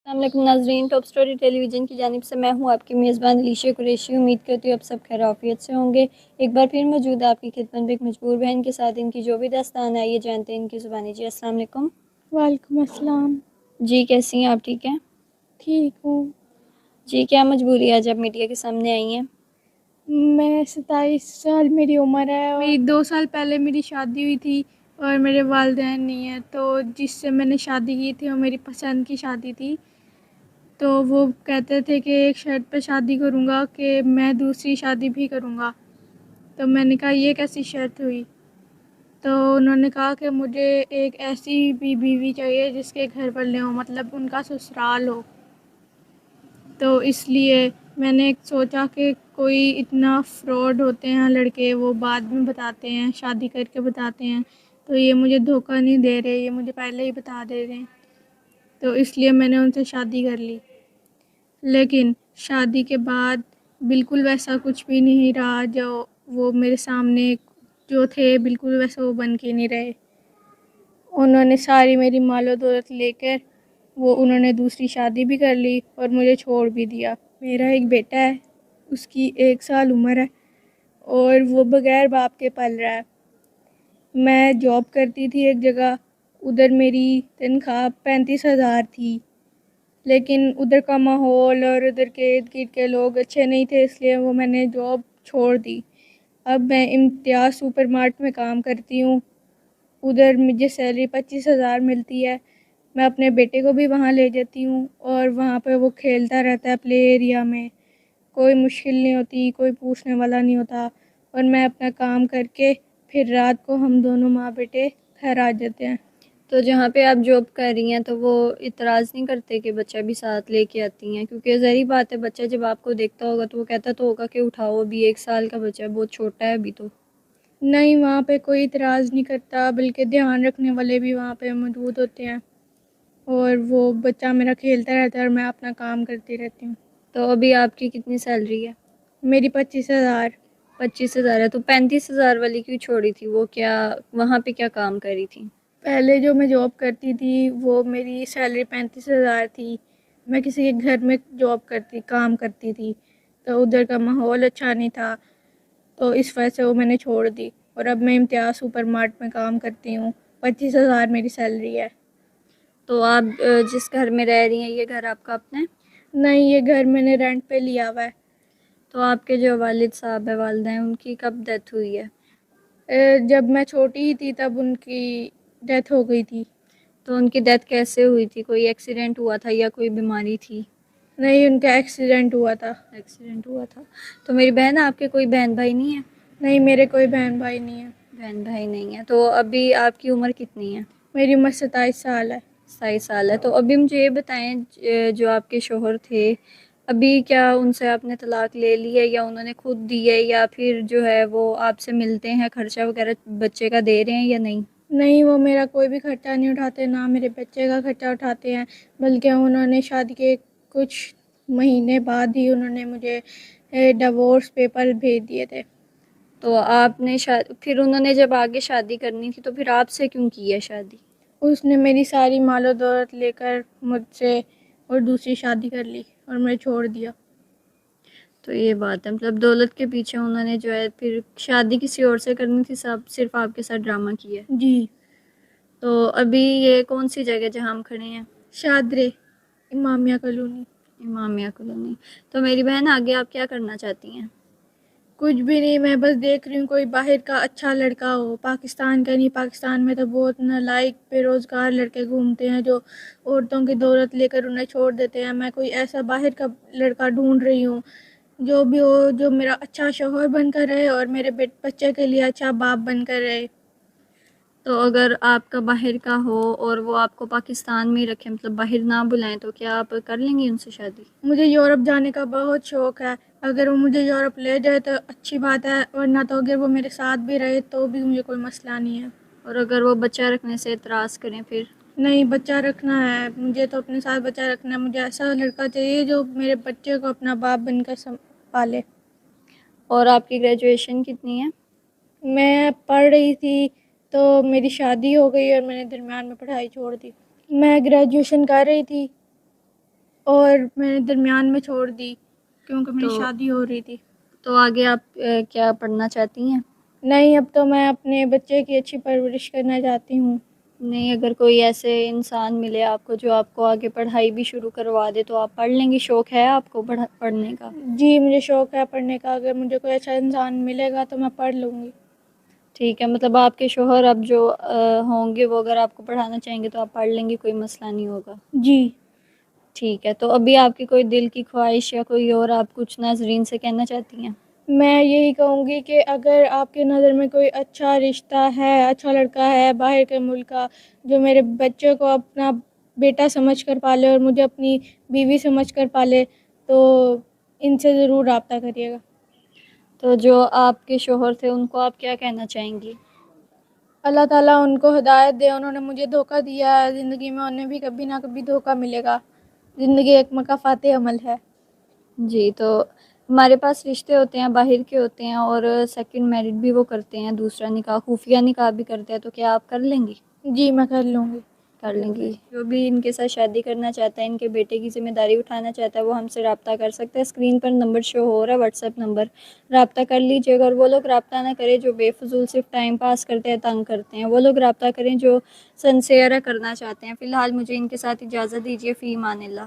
السلام علیکم ناظرین، ٹاپ سٹوری ٹیلی ویژن کی جانب سے میں ہوں آپ کی میزبان علیشہ قریشی۔ امید کرتی ہوں آپ سب خیر عافیت سے ہوں گے۔ ایک بار پھر موجود ہے آپ کی خدمت میں ایک مجبور بہن کے ساتھ ان کی جو بھی داستان ہے یہ جانتے ہیں ان کی زبانی۔ جی السلام علیکم۔ وعلیکم السلام۔ جی کیسی ہیں آپ؟ ٹھیک ہیں؟ ٹھیک ہوں۔ جی کیا مجبوری ہے آج آپ میڈیا کے سامنے آئی ہیں؟ میں 27 سال میری عمر ہے اور 2 سال پہلے میری شادی ہوئی تھی اور میرے والدین نہیں ہیں، تو جس سے میں نے شادی کی تھی وہ میری پسند کی شادی تھی، تو وہ کہتے تھے کہ ایک شرط پہ شادی کروں گا کہ میں دوسری شادی بھی کروں گا، تو میں نے کہا یہ کیسی شرط ہوئی؟ تو انہوں نے کہا کہ مجھے ایک ایسی بھی بیوی چاہیے جس کے گھر والے ہوں، مطلب ان کا سسرال ہو۔ تو اس لیے میں نے سوچا کہ کوئی اتنا فراڈ ہوتے ہیں لڑکے، وہ بعد میں بتاتے ہیں، شادی کر کے بتاتے ہیں، تو یہ مجھے دھوکہ نہیں دے رہے، یہ مجھے پہلے ہی بتا دے رہے ہیں، تو اس لیے میں نے ان سے شادی کر لی۔ لیکن شادی کے بعد بالکل ویسا کچھ بھی نہیں رہا، جو وہ میرے سامنے جو تھے بالکل ویسا وہ بن کے نہیں رہے۔ انہوں نے ساری میری مال و دولت لے کر انہوں نے دوسری شادی بھی کر لی اور مجھے چھوڑ بھی دیا۔ میرا ایک بیٹا ہے، اس کی 1 سال عمر ہے اور وہ بغیر باپ کے پل رہا ہے۔ میں جاب کرتی تھی ایک جگہ، ادھر میری تنخواہ 35,000 تھی، لیکن ادھر کا ماحول اور ادھر کے ارد گرد کے لوگ اچھے نہیں تھے، اس لیے میں نے جاب چھوڑ دی۔ اب میں امتیاز سپر مارٹ میں کام کرتی ہوں، ادھر مجھے سیلری 25,000 ملتی ہے۔ میں اپنے بیٹے کو بھی وہاں لے جاتی ہوں اور وہاں پہ وہ کھیلتا رہتا ہے پلے ایریا میں، کوئی مشکل نہیں ہوتی، کوئی پوچھنے والا نہیں ہوتا، اور میں اپنا کام کر کے پھر رات کو ہم دونوں ماں بیٹے گھر آ جاتے ہیں۔ تو جہاں پہ آپ جاب کر رہی ہیں تو وہ اعتراض نہیں کرتے کہ بچہ بھی ساتھ لے کے آتی ہیں؟ کیونکہ ظاہری بات ہے بچہ جب آپ کو دیکھتا ہوگا تو وہ کہتا تو ہوگا کہ اٹھاؤ، ابھی 1 سال کا بچہ ہے، بہت چھوٹا ہے ابھی تو۔ نہیں، وہاں پہ کوئی اعتراض نہیں کرتا، بلکہ دھیان رکھنے والے بھی وہاں پہ موجود ہوتے ہیں، اور وہ بچہ میرا کھیلتا رہتا ہے اور میں اپنا کام کرتی رہتی ہوں۔ تو ابھی آپ کی کتنی سیلری ہے؟ میری 25,000۔ 25,000 ہے، تو 35,000 والی کیوں چھوڑی تھی؟ وہ کیا وہاں پہ کیا کام کری تھی؟ پہلے جو میں جاب کرتی تھی وہ میری سیلری 35,000 تھی، میں کسی کے گھر میں کام کرتی تھی، تو ادھر کا ماحول اچھا نہیں تھا، تو اس وجہ سے وہ میں نے چھوڑ دی، اور اب میں امتیاز سپر مارٹ میں کام کرتی ہوں، 25,000 میری سیلری ہے۔ تو آپ جس گھر میں رہ رہی ہیں یہ گھر آپ کا اپنا ہے؟ نہیں، یہ گھر میں نے رینٹ پہ لیا ہوا ہے۔ تو آپ کے جو والد صاحب ہیں، والدہ ہیں، ان کی کب ڈیتھ ہوئی ہے؟ جب میں چھوٹی ہی تھی تب ان کی ڈیتھ ہو گئی تھی۔ تو ان کی ڈیتھ کیسے ہوئی تھی؟ کوئی ایکسیڈنٹ ہوا تھا یا کوئی بیماری تھی؟ نہیں، ان کا ایکسیڈنٹ ہوا تھا۔ ایکسیڈنٹ ہوا تھا۔ تو میری بہن، آپ کے کوئی بہن بھائی نہیں ہیں؟ نہیں، میرے کوئی بہن بھائی نہیں ہیں۔ بہن بھائی نہیں ہیں۔ تو ابھی آپ کی عمر کتنی ہے؟ میری عمر 27 سال ہے۔ 27 سال ہے۔ تو ابھی مجھے یہ بتائیں، جو آپ کے شوہر تھے، ابھی کیا ان سے آپ نے طلاق لے لی ہے یا انہوں نے خود دی ہے، یا پھر جو ہے وہ آپ سے ملتے ہیں، خرچہ وغیرہ بچے کا دے رہے ہیں یا نہیں؟ نہیں، وہ میرا کوئی بھی خرچہ نہیں اٹھاتے، نہ میرے بچے کا خرچہ اٹھاتے ہیں، بلکہ انہوں نے شادی کے کچھ مہینے بعد ہی انہوں نے مجھے ڈیورس پیپر بھیج دیے تھے۔ تو آپ نے پھر انہوں نے جب آگے شادی کرنی تھی تو پھر آپ سے کیوں کی ہے شادی؟ اس نے میری ساری مال و دولت لے کر مجھ سے اور دوسری شادی کر لی اور میں چھوڑ دیا۔ تو یہ بات ہے، مطلب دولت کے پیچھے انہوں نے جو ہے پھر شادی کسی اور سے کرنی تھی، صرف آپ کے ساتھ ڈرامہ کیا ہے؟ جی۔ تو ابھی یہ کون سی جگہ جہاں ہم کھڑے ہیں؟ شادرے، امامیہ کالونی۔ امامیہ کالونی۔ تو میری بہن، آگے آپ کیا کرنا چاہتی ہیں؟ کچھ بھی نہیں، میں بس دیکھ رہی ہوں کوئی باہر کا اچھا لڑکا ہو، پاکستان کا نہیں۔ پاکستان میں تو بہت نالائق بے روزگار لڑکے گھومتے ہیں جو عورتوں کی دولت لے کر انہیں چھوڑ دیتے ہیں۔ میں کوئی ایسا باہر کا لڑکا ڈھونڈ رہی ہوں جو بھی ہو، جو میرا اچھا شوہر بن کر رہے اور میرے بچے کے لیے اچھا باپ بن کر رہے۔ تو اگر آپ کا باہر کا ہو اور وہ آپ کو پاکستان میں رکھے، مطلب باہر نہ بلائیں، تو کیا آپ کر لیں گی ان سے شادی؟ مجھے یورپ جانے کا بہت شوق ہے، اگر وہ مجھے یورپ لے جائے تو اچھی بات ہے، ورنہ تو اگر وہ میرے ساتھ بھی رہے تو بھی مجھے کوئی مسئلہ نہیں ہے۔ اور اگر وہ بچہ رکھنے سے اعتراض کریں پھر؟ نہیں، بچہ رکھنا ہے مجھے، تو اپنے ساتھ بچہ رکھنا ہے۔ مجھے ایسا لڑکا چاہیے جو میرے بچے کو اپنا باپ بن کر پالے۔ اور آپ کی گریجویشن کتنی ہے؟ میں پڑھ رہی تھی تو میری شادی ہو گئی اور میں نے درمیان میں پڑھائی چھوڑ دی۔ میں گریجویشن کر رہی تھی۔ اور میں نے درمیان میں چھوڑ دی کیونکہ میری تو شادی ہو رہی تھی. تو آگے آپ کیا پڑھنا چاہتی ہیں؟ نہیں، اب تو میں اپنے بچے کی اچھی پرورش کرنا چاہتی ہوں. نہیں، اگر کوئی ایسے انسان ملے آپ کو جو آپ کو آگے پڑھائی بھی شروع کروا دے تو آپ پڑھ لیں گی؟ شوق ہے آپ کو پڑھنے کا؟ جی مجھے شوق ہے پڑھنے کا. اگر مجھے کوئی اچھا انسان ملے گا تو میں پڑھ لوں گی. ٹھیک ہے، مطلب آپ کے شوہر اب جو ہوں گے وہ اگر آپ کو پڑھانا چاہیں گے تو آپ پڑھ لیں گے، کوئی مسئلہ نہیں ہوگا. جی. ٹھیک ہے، تو ابھی آپ کی کوئی دل کی خواہش یا کوئی اور آپ کچھ ناظرین سے کہنا چاہتی ہیں؟ میں یہی کہوں گی کہ اگر آپ کے نظر میں کوئی اچھا رشتہ ہے، اچھا لڑکا ہے باہر کے ملک کا، جو میرے بچے کو اپنا بیٹا سمجھ کر پالے اور مجھے اپنی بیوی سمجھ کر پالے، تو ان سے ضرور رابطہ کریے گا. تو جو آپ کے شوہر تھے ان کو آپ کیا کہنا چاہیں گی؟ اللہ تعالیٰ ان کو ہدایت دے. انہوں نے مجھے دھوکہ دیا ہے زندگی میں، انہیں بھی کبھی نہ کبھی دھوکہ ملے گا. زندگی ایک مکافات عمل ہے. جی، تو ہمارے پاس رشتے ہوتے ہیں باہر کے ہوتے ہیں، اور سیکنڈ میرڈ بھی وہ کرتے ہیں، دوسرا نکاح خفیہ نکاح بھی کرتے ہیں، تو کیا آپ کر لیں گی؟ جی میں کر لوں گی. کر لیں گی. جو بھی ان کے ساتھ شادی کرنا چاہتا ہے، ان کے بیٹے کی ذمہ داری اٹھانا چاہتا ہے، وہ ہم سے رابطہ کر سکتا ہے. اسکرین پر نمبر شو ہو رہا ہے، واٹس ایپ نمبر، رابطہ کر لیجیے گا. اور وہ لوگ رابطہ نہ کریں جو بے فضول صرف ٹائم پاس کرتے ہیں، تنگ کرتے ہیں. وہ لوگ رابطہ کریں جو سنسیئر کرنا چاہتے ہیں. فی الحال مجھے ان کے ساتھ اجازت دیجیے. فی امان اللہ.